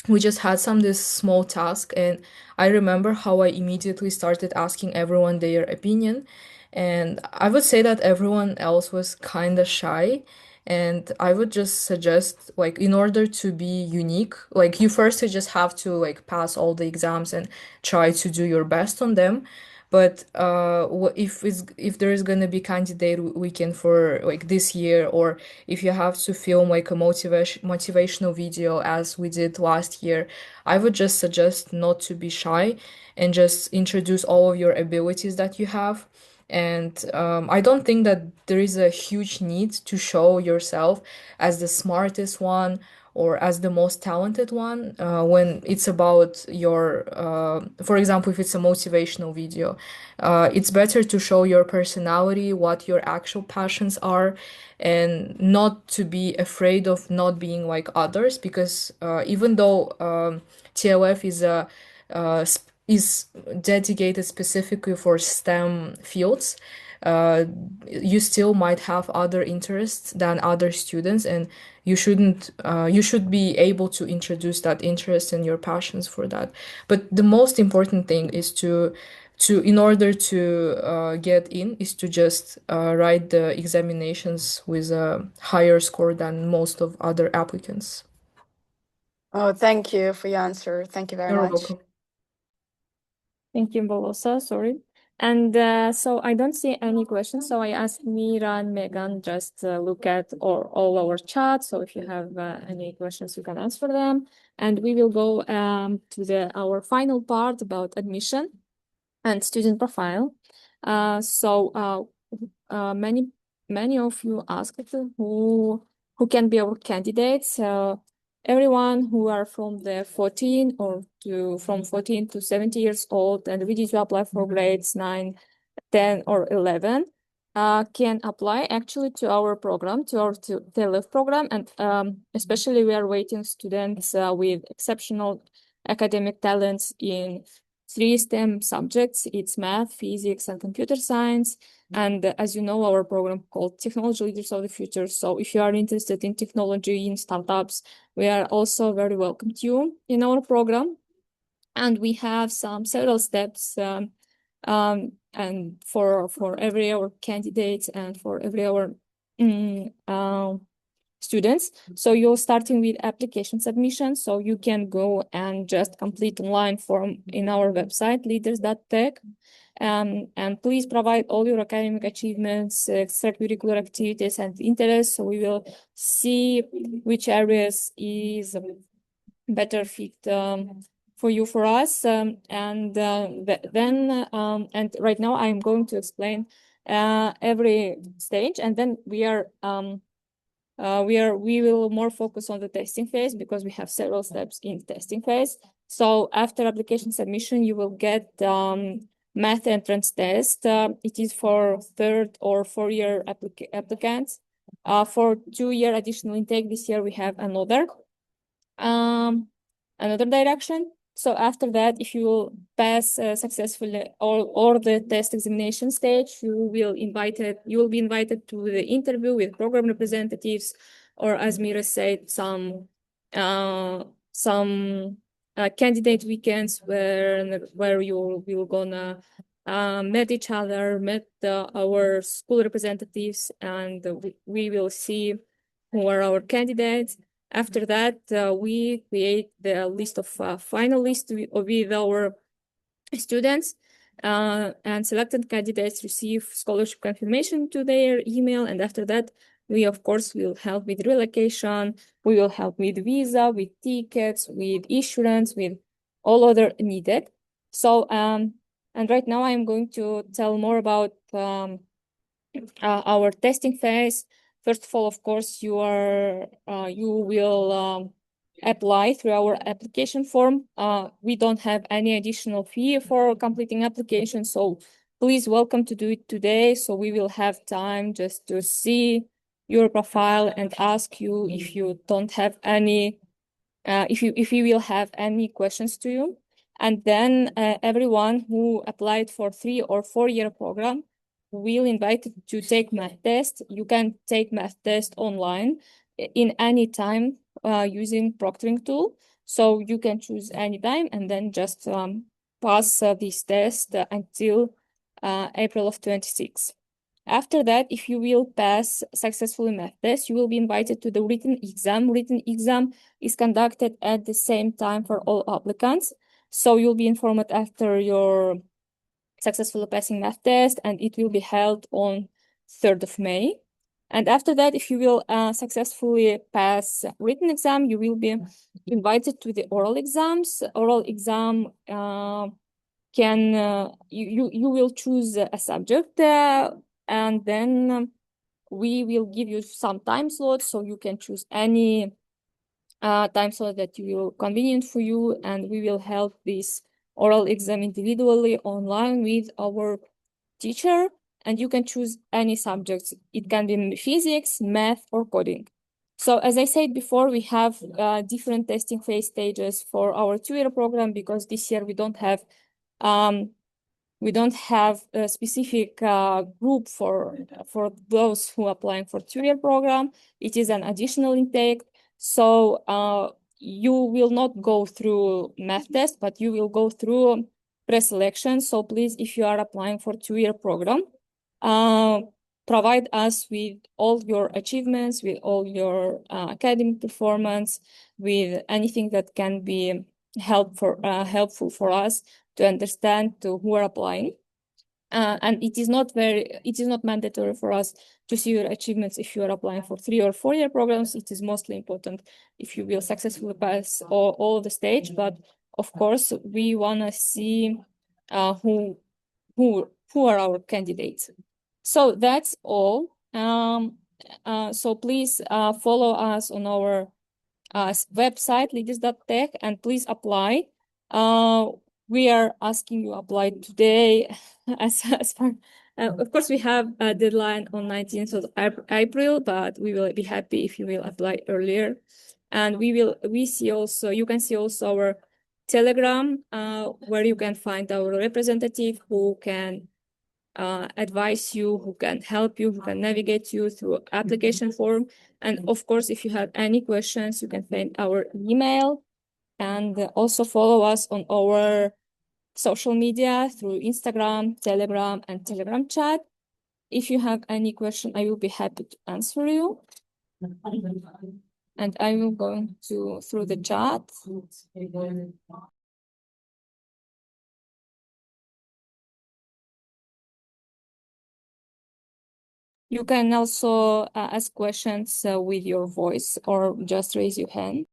we just had some this small task, and I remember how I immediately started asking everyone their opinion, and I would say that everyone else was kind of shy. And I would just suggest, like, in order to be unique, like, you first you just have to like pass all the exams and try to do your best on them. But if there is gonna be candidate weekend for like this year, or if you have to film like a motivational video as we did last year, I would just suggest not to be shy and just introduce all of your abilities that you have. And I don't think that there is a huge need to show yourself as the smartest one or as the most talented one when it's about your, for example, if it's a motivational video, it's better to show your personality, what your actual passions are, and not to be afraid of not being like others. Because even though TLF is dedicated specifically for STEM fields, uh, you still might have other interests than other students, and you should be able to introduce that interest and your passions for that. But the most important thing is to in order to get in is to just write the examinations with a higher score than most of other applicants. Oh, thank you for your answer. Thank you very You're much. welcome. Thank you, Bolosa. Sorry. And so I don't see any questions. So I asked Mira and Megan just look at all our chats. So if you have any questions, you can answer them. And we will go to our final part about admission and student profile. Many of you asked who can be our candidates. Everyone who are from 14 to 70 years old and ready to apply for grades 9, 10, or 11 can apply actually to our program, to our TLF program. And especially we are waiting students with exceptional academic talents in 3 STEM subjects. It's math, physics, and computer science. And as you know, our program called Technology Leaders of the Future. So if you are interested in technology, in startups, we are also very welcome to you in our program. And we have several steps and for every our candidates and for every our students. So you're starting with application submission. So you can go and just complete online form in our website, leaders.tech. And please provide all your academic achievements, extracurricular activities, and interests. So we will see which areas is better fit for you, for us. And right now I'm going to explain every stage, and then we will more focus on the testing phase because we have several steps in testing phase. So after application submission, you will get math entrance test. It is for 3rd or 4-year applicants. For 2-year additional intake this year, we have another direction. So after that, if you pass successfully or the test examination stage, you will be invited to the interview with program representatives, or as Mira said, some candidate weekends where you will gonna met each other, met our school representatives, and we will see who are our candidates. After that, we create the list of finalists with our students, and selected candidates receive scholarship confirmation to their email. And after that, we, of course, will help with relocation. We will help with visa, with tickets, with insurance, with all other needed. So, and right now I'm going to tell more about our testing phase. First of all, of course, you will apply through our application form. We don't have any additional fee for completing application, so please welcome to do it today. So we will have time just to see your profile and ask you if you don't have any if we will have any questions to you. And then everyone who applied for 3 or 4 year program will invite to take math test. You can take math test online in any time using proctoring tool. So you can choose any time and then just pass this test until April of 26. After that, if you will pass successfully math test, you will be invited to the written exam. Written exam is conducted at the same time for all applicants. So you'll be informed after your successfully passing math test, and it will be held on 3rd of May. And after that, if you will successfully pass written exam, you will be invited to the oral exams. Oral exam you will choose a subject and then we will give you some time slots, so you can choose any time slot that will convenient for you, and we will help this oral exam individually online with our teacher, and you can choose any subjects. It can be physics, math, or coding. So as I said before, we have different testing phase stages for our 2-year program, because this year we don't have a specific group for those who are applying for 2-year program. It is an additional intake. So you will not go through math test, but you will go through pre-selection. So please, if you are applying for 2-year program, provide us with all your achievements, with all your academic performance, with anything that can be helpful for us to understand to who are applying. And it is not mandatory for us to see your achievements if you are applying for 3 or 4 year programs. It is mostly important if you will successfully pass all the stage. But of course, we want to see who are our candidates. So that's all. So please follow us on our website, leaders.tech, and please apply. We are asking you apply today. As far, of course, we have a deadline on 19th of April, but we will be happy if you will apply earlier. And you can see also our Telegram, where you can find our representative who can advise you, who can help you, who can navigate you through application form. And of course, if you have any questions, you can find our email, and also follow us on our social media through Instagram, Telegram, and Telegram chat. If you have any question, I will be happy to answer you. And I will go through the chat. You can also ask questions with your voice, or just raise your hand.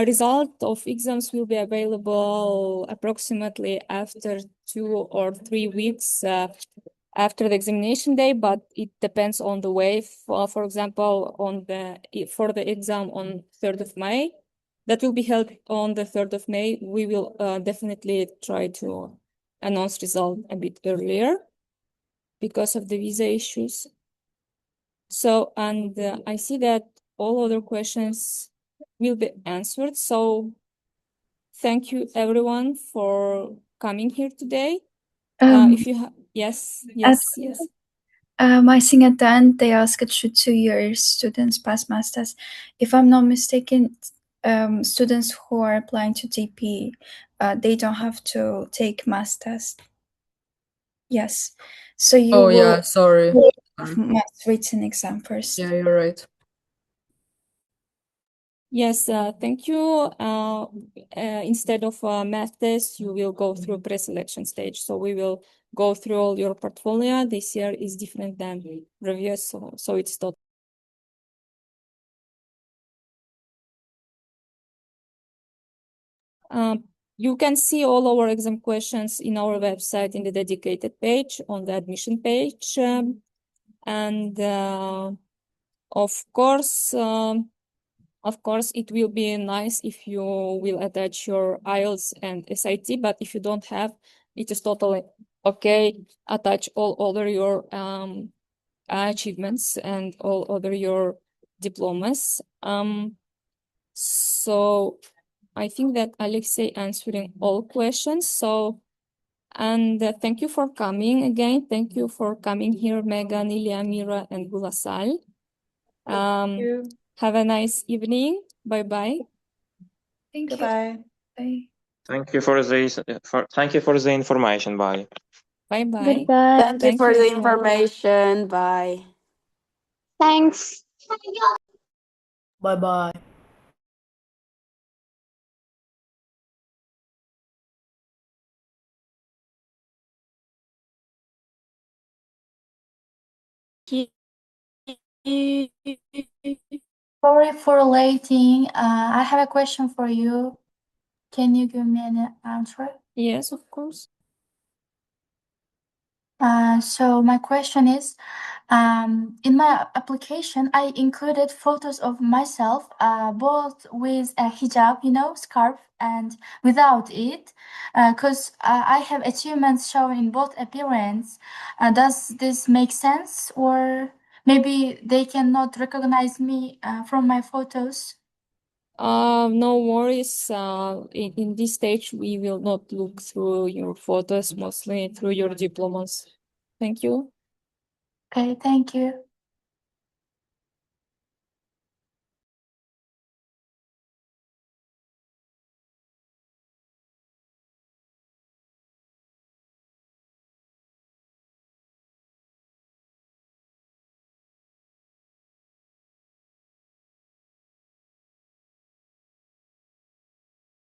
Result of exams will be available approximately after 2 or 3 weeks after the examination day, but it depends on the way. For example, for the exam on 3rd of May, that will be held on the 3rd of May. We will definitely try to announce result a bit earlier because of the visa issues. So, and I see that all other questions will be answered. So thank you everyone for coming here today. If you have, yes. I think at the end they asked, should 2-year students pass masters? If I'm not mistaken, students who are applying to DP, they don't have to take masters. Yes. So you will yeah, sorry. math written exam first. Yeah, you're right. Yes, thank you. Instead of math test, you will go through pre-selection stage. So we will go through all your portfolio. This year is different than previous, so it's not. You can see all our exam questions in our website in the dedicated page on the admission page. And of course, Of course, it will be nice if you will attach your IELTS and SAT, but if you don't have, it is totally okay. Attach all other your achievements and all other your diplomas. So I think that Alexei answering all questions. So, and thank you for coming again. Thank you for coming here, Megan, Ilya, Mira, and Gulasal. Have a nice evening. Bye-bye. Thank you. Goodbye. Bye. Thank you for the information. Bye. Bye-bye. Goodbye. Thank you Thank for you. the information. Bye. Thanks. Bye bye. Sorry for waiting. I have a question for you. Can you give me an answer? Yes, of course. So my question is, in my application, I included photos of myself, both with a hijab, scarf, and without it, because I have achievements shown in both appearance. Does this make sense, or maybe they cannot recognize me from my photos? No worries. In this stage, we will not look through your photos, mostly through your diplomas. Thank you. Okay, thank you.